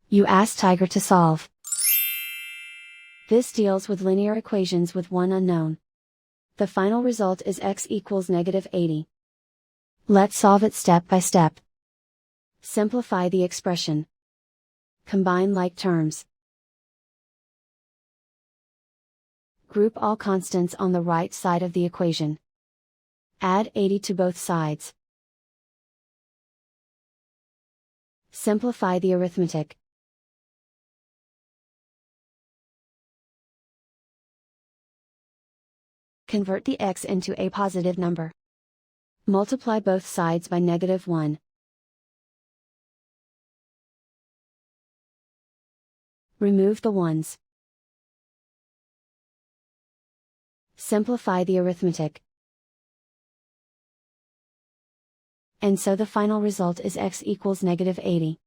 You ask Tiger to solve. This deals with linear equations with one unknown. The final result is x equals -80. Let's solve it step by step. Simplify the expression. Combine like terms. Group all constants on the right side of the equation. Add 80 to both sides. Simplify the arithmetic. Convert the x into a positive number. Multiply both sides by -1. Remove the ones. Simplify the arithmetic. And so the final result is x equals -80.